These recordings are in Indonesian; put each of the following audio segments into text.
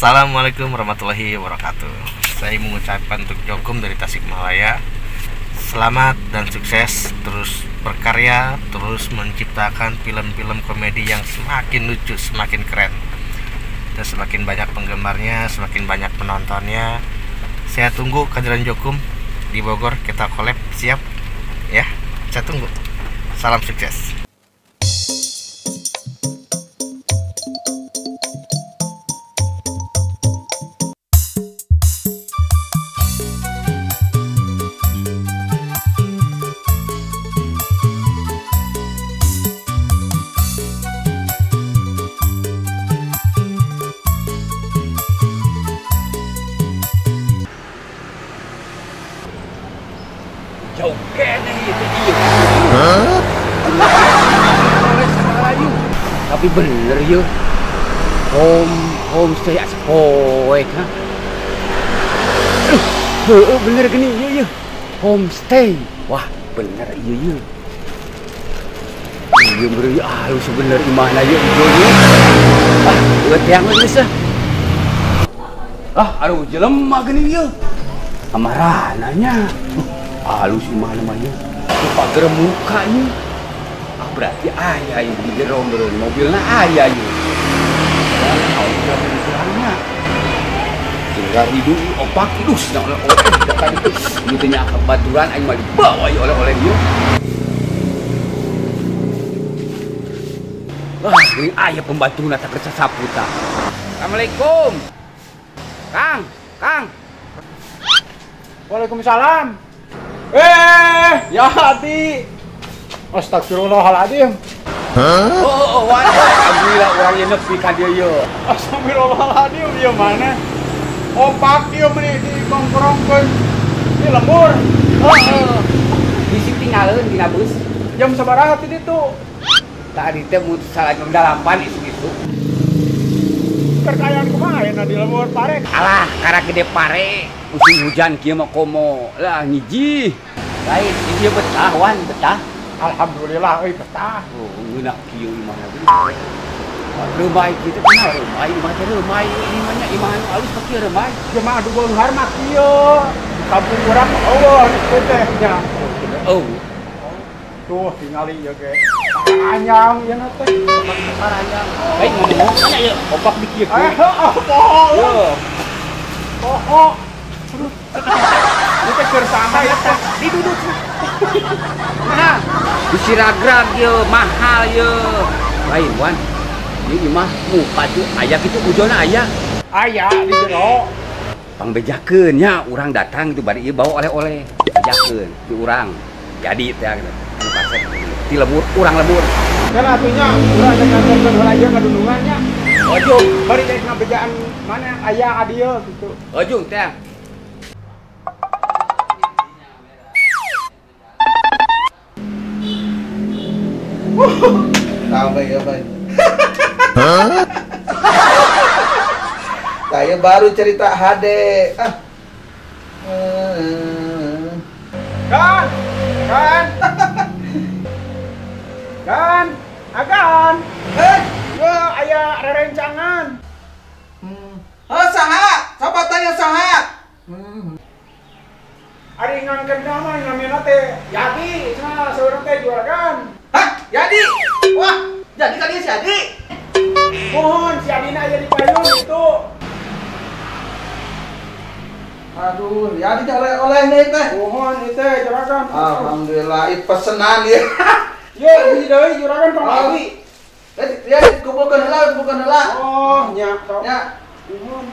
Assalamualaikum warahmatullahi wabarakatuh. Saya mengucapkan untuk Jokum dari Tasikmalaya, selamat dan sukses, terus berkarya, terus menciptakan film-film komedi yang semakin lucu, semakin keren, dan semakin banyak penggemarnya, semakin banyak penontonnya. Saya tunggu kehadiran Jokum di Bogor, kita collab, siap ya? Saya tunggu. Salam sukses. Jauh kene itu iya. Tapi bener ya. Homestay aspoek ha. Bener gini ya. Homestay. Wah, bener iya. Iya bener ya. Lu sebener imana ya ijonya. Buat yang geus aduh jelema gini ya. Amarananya. Halus imah namanya pagar mukanya berarti ayah yang di rombel mobilnya ayah yang bilangnya tinggal hidup opak idus nah oleh gitu nya kebaturan aing mah dibawa oleh dia ini ayah pembantu nata kerja saputa. Assalamualaikum Kang. Waalaikumsalam. Ya hati. Astagfirullahaladzim. Alhamdulillah orang yang nepi kan dia ya. Astagfirullahaladzim, dia mana? Opak dia meni di bongkrongkeun. Di lembur. Di sini tinggalin di bus. Jam sabaraha teh ditu? Tadi teh mun salah jam 8 isu-isu. Kerkayaan kumaha na di lembur parek. Alah, karena gede pare. Musim hujan kieu mah komo. Lah ngiji. Lain ieu betah wan, betah. Alhamdulillah euy betah. Oh, ngeunak kieu imahna geuning. Reumai kitu kenal reumai, imah teh reumai imahnya imah anu alus pakai reumai. Jemaah adu beunghar mah kieu. Kampung urang eueuh kitu teh nya. Oh. Tuh tingali ieu ge. Anyang ieu na teh. Saranyang. Baik ngomong anya ieu, opak di kieu. Poho. Poho. Ini teh keur saha ya teh? Diduduk. Nah, di Siragrag ye mahal ye. Lain wan. Ini mah muka tuh aya kitu ujona aya. Aya di jero. Pangbejakeun nya urang datang gitu bari ieu bawa oleh-oleh. Bejakeun di urang. Jadi teh anu kasep. Ti lembur urang lembur. Kan atunya urang teh ngantorkeun heula ieu ngadundungan nya. Ojung bari teh ngabejaan mana aya adieu gitu. Ojung teh. Tahu baik ya baik. Saya baru cerita HD. Kan, agan. Yo aya rerencangan. Saha? Coba tanya saha? Ari ngangkeun nama namina teh Yadi, cenah saurang teh juragan. Hah? Jadi? Wah, jadi kali si Adi. Mohon si Adina aya di payung itu. Aduh, Yadi oleh nih teh. Mohon ieu teh juragan. Alhamdulillah, pesenan ya. Ye, di deui juragan kemari. Ya, kumpulkan heula. Oh, nya. Ya. Mohon.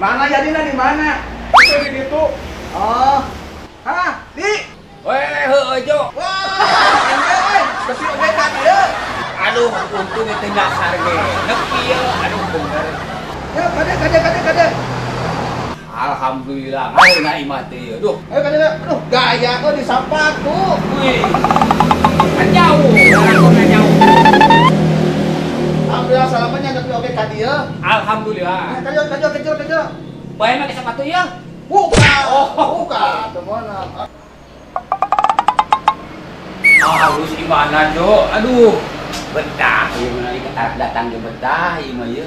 Mana Yadina di mana? Itu di ditu. Oh. Hah? Di? Weh, heueuh jo. Wah, enggak, tapi oke kan ya. Aduh, untung itu dasar ge. Nepi ya, aduh bener. Ya, kade. Alhamdulillah, ayeuna imah teh. Aduh, Ayo kade. Aduh, gaya kok disapa tuh. wih. Kan jauh, kan jauh. Alhamdulillah salamannya tapi oke kan dia. Alhamdulillah. Kecil. Bae make sepatu ya. Bukan. Kemana? Halus gimana, Jo? Aduh. Betah, ieu mah datang ge betah ieu mah ieu.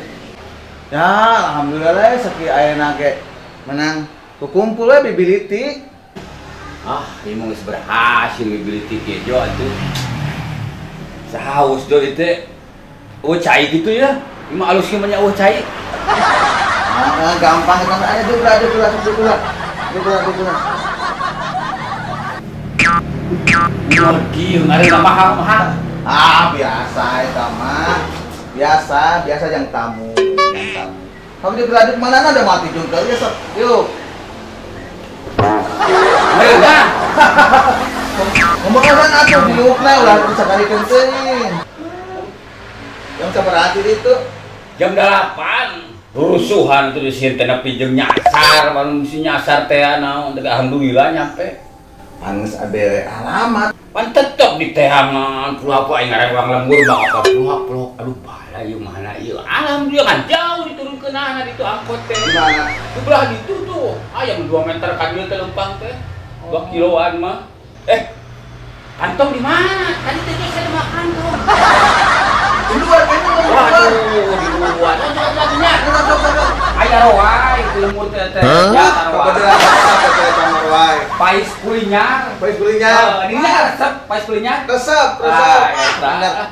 Ya, alhamdulillah seki ayeuna ge menang kukumpul we bibiriti. Ah, ieu mah geus berhasil bibiriti ge jo atuh. Sahaus do teh. Oh, cai gitu ya. Ieu mah alus ge mah nya cai. Gampang kan aja dulu. Lagi ngareuna mahal-mahal. Biasa eta mah. Biasa yang tamu. Kamu di beladuk mana ada mati juga ya sok. Yuk. Ayo dah. Ngomong-ngomong atuh di lukna ulah bisa kali teuing. Yang sabarati itu Jam 8. Rusuhan tuh di sini teh nepi jeung nyasar, manusia nyasar teh naon alhamdulillah nyampe. Panas abere alamat. Pan tetep di tehangan, pulau apa yang ngarep uang lembur bang apa peluk, aduh pala ieu mana ieu. Alhamdulillah kan jauh diturunkeun anak itu angkot teh. Gimana? Di belah ditu tuh, ayam 2 meter kan dieu teh lempang teh. 2 kiloan mah. Kantong di mana? Tadi teh saya mah kantong. Di luar kan Waduh, di luar. Laginya. Aya roai di lembur teh teh. Ya, kebetulan apa kamar wae. Pais kulinyar. Pais kulinyar. Ini resep pais kulinyar. Resep.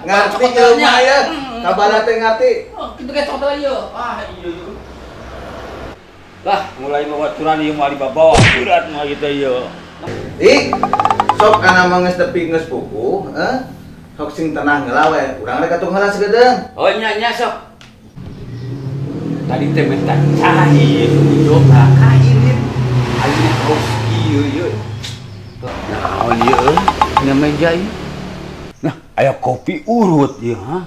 Ngerti Cocok ieu tanya. mah ya. Kabala teh ngerti. Oh, kitu ge cocok ieu. Iya. Lah, mulai bawaturan ieu mah dibawa berat mah gitu ieu. Sok kana mah geus tepi geus pupuh, sok sing tenang heula we. Urang rek atuh heula sagedeng. Oh nya sok. Tadi teh minta cai, coba kainin. Ayeuna haus ieu. Naon ieu? Nya meja ieu. Nah, aya kopi urut ieu, ha?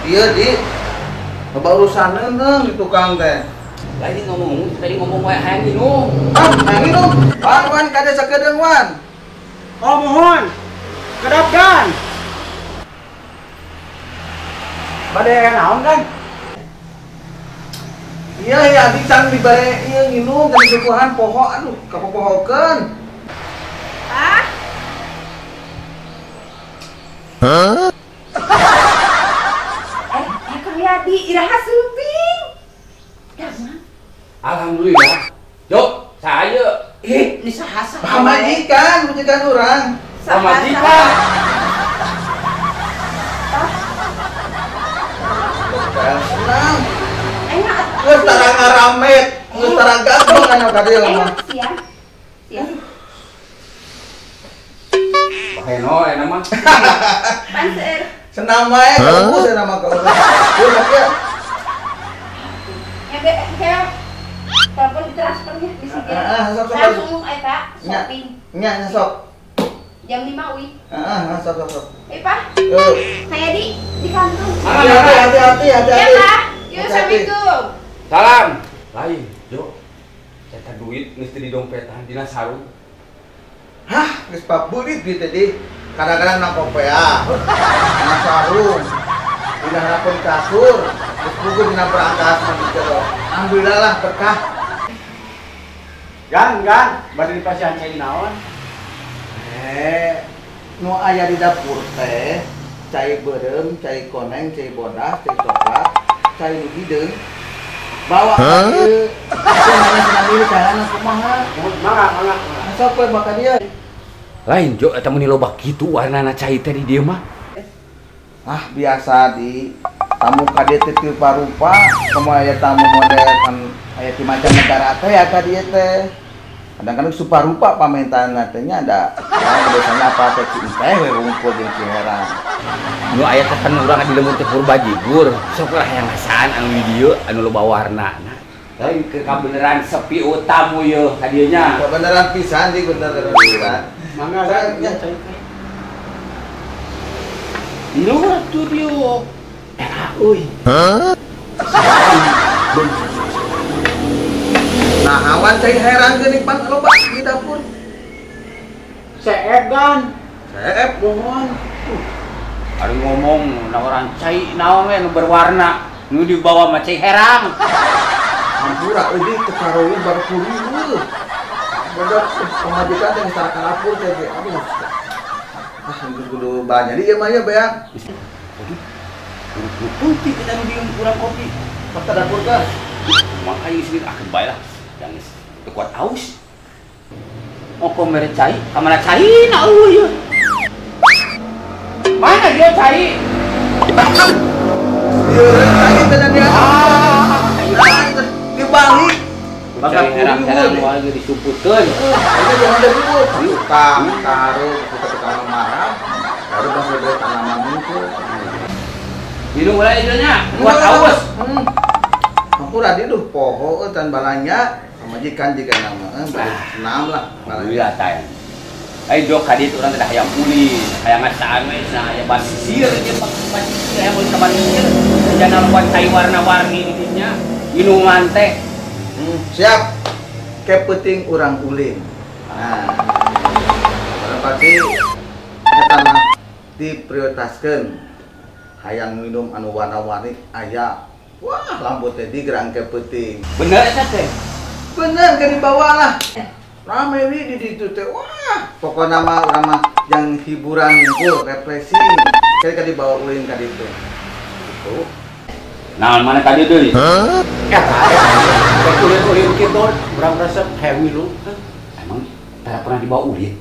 Iya, Di. Loba urusan neung di tukang teh. Tadi ngomong wae hayang minum. Yang itu. Wan kada sagedeng wan. Oh mohon. Kedapkan. Bade naon kan? Iya, ya di can dibare ieu nginum dari sukuhan poho aduh kapopohokeun. Di iraha suping. Alhamdulillah. Yo, saya Ini sahasa. Majikan urang. majikan. Senang. Enak. Geus tarang ngaramet, geus tarang gantong kana ka dieu mah. Enak siang. Baheno enak mah. Panser. Senang wae kamu saya nama kau. Yuk, ya. Kayak telepon ditransfernya di sini. Sok. Langsung eta shopping. Nya sok. Jam 5 wi. Sok. Pak. Yuk. Saya di kantor. Hati-hati. Ya, Pak. Yuk, assalamualaikum. Salam. Lain, yo. Cetak duit mesti di dompetan dina sarung. Hah, geus paburit duit tadi. Kadang-kadang nang kopea. Nang sarung. Dina harapan kasur. Geus puguh dina perangkas mah gitu. Alhamdulillah lah berkah. Gan, bade dipasihan cai naon? Nu aya di dapur teh cai beureum, cai koneng, cai bodas, cai coklat, cai nu hideung. Bawa ieu. Mana senang diri kana kumaha? Mangga. Sok we bakal dia. Lain jo eta mun loba kitu warnana cai teh di dieu mah. Biasa di tamu kade teh ti parupa, komo aya tamu model kan aya ti mancanegara teh ya ka dieu teh. Kadang-kadang suparupa pamentanna teh nya ada. Biasanya apa teh cing teh we ngumpul jeung ciherang. Nu aya teh kan urang di lembur teh purbajigur. Sok lah yang ngasaan anu di dieu anu loba warnana. Lain ke kabeneran sepi utamu yeuh ka dieu nya. Beneran pisan di beneran pisan. Mangga Saya- cai. Lu atuh dieu. Euy. Nah, awan cai herang geuning pan loba di dapur. Seep gan. Seep mohon. Ari ngomong nawaran cai naon we nu berwarna nu dibawa macai herang. Hampura euy teu karowe baru 10.000. Kedok pemajikan yang secara kalapur kayak aduh. Kudu banyak dia mah ya beak. Kopi kita nu diem kurang kopi. Pas ke dapur kan. Makanya sini akan baik lah. Jangan kuat aus. Oh mere cai, kamana cai na ya. Mana dia cai? Iya, lagi tenan dia. Dibalik. Bakal herang-herang lagi disuputkeun. Ini jangan ada ribut. Utang, taruh, kita tukang marah. Baru masih ada tanaman itu. Minum mulai idenya, kuat aus. Aku tadi tuh poho dan balanya sama jikan jika nama. Senam lah. Alhamdulillah tayang. Ai dok kadit urang teh hayang pulih, hayang ngasaan we nah aya basisir jeung basisir aya mun kabasisir. Jangan buat cai warna-warni di dinya. Minuman teh. Siap. Kepenting urang ulin. Nah. Berarti eta mah diprioritaskeun. Hayang minum anu warna-warni aya. Wah, lambut teh digerang kepenting. Bener eta teh. Bener kan dibawa lah. Rame wi di situ teh. Wah, pokoknya mah urang mah yang hiburan ngumpul, refreshing. Kayak kan dibawa ulin ka ditu. Gitu. Nah, mana tadi deui? Ya, ulin kitu urang resep hayang minum. Emang tara pernah dibawa ulin?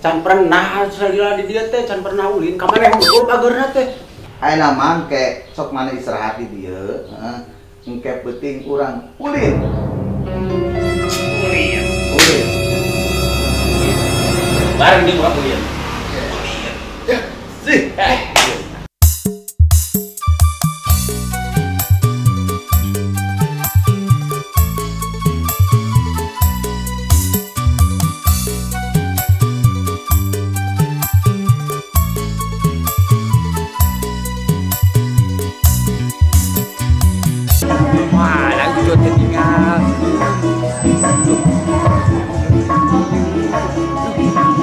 Can pernah sagila di dieu teh can pernah ulin. Ka maneh ngumpul bageurna teh. Ayeuna mangke sok mana istirahat di dieu, heeh. Engke penting urang ulin. Ulin. Ulin. Bareng jeung urang ulin. Sih. Wah, lagu jo tinggal.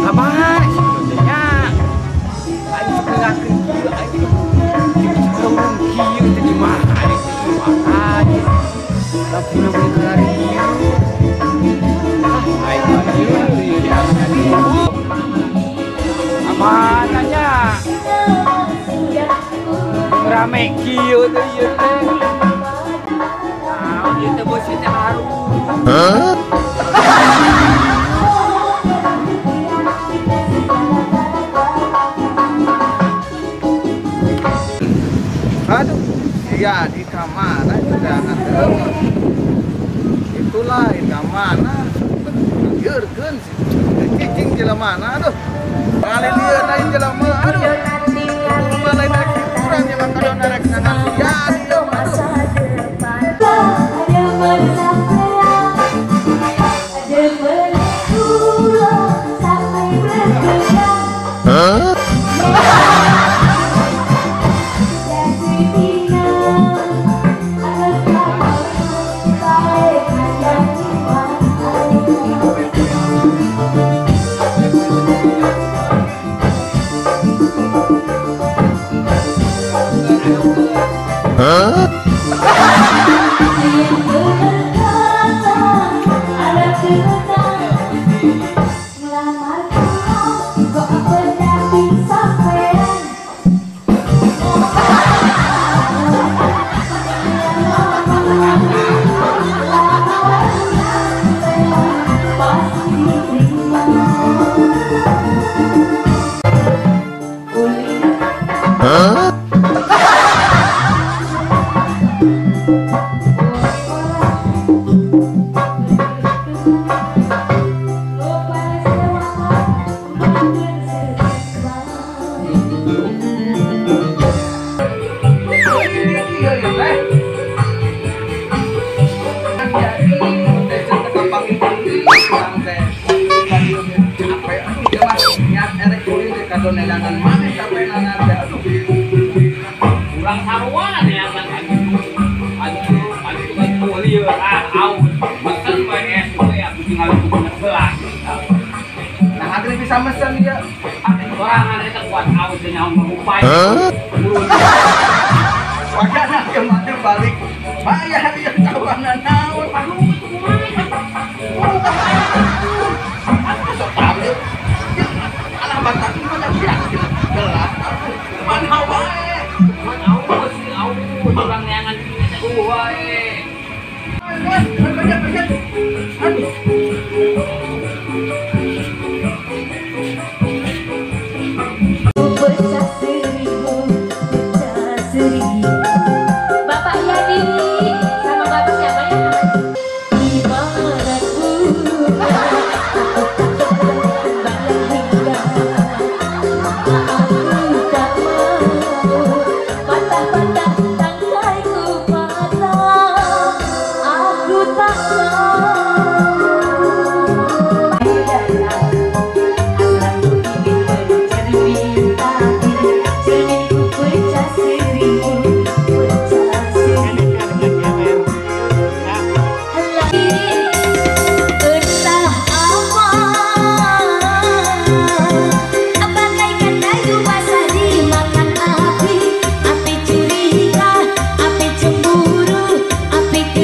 Kabar sebetulnya. Ayo sekolah kieu ayo. Sekarang kieu teh di mana itu makanya. Lapuna beli kelari kieu. Ayo kieu ya tadi. Amananya. Rame kieu teh ieu teh. Itu bosnya teh harum. Aduh, iya di kamana juga ngadeng. Itulah di kamana. Yeurkeun sih. Cicing jelemana aduh. Ngalih lieu lain jelema aduh. Rumah lain rek kurang jeung kadona rek nangan sia dieu aduh. Kurang saruan ya kan. Aduh, lieu aus. Mesen bae es we aku tinggal bener gelas. Nah, hati bisa mesen dia. Sorangan eta kuat aus teh nyaon mengupay. Wajana ke mati balik. Bayar dia kawana naon.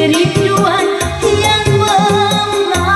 kerinduan yang membara.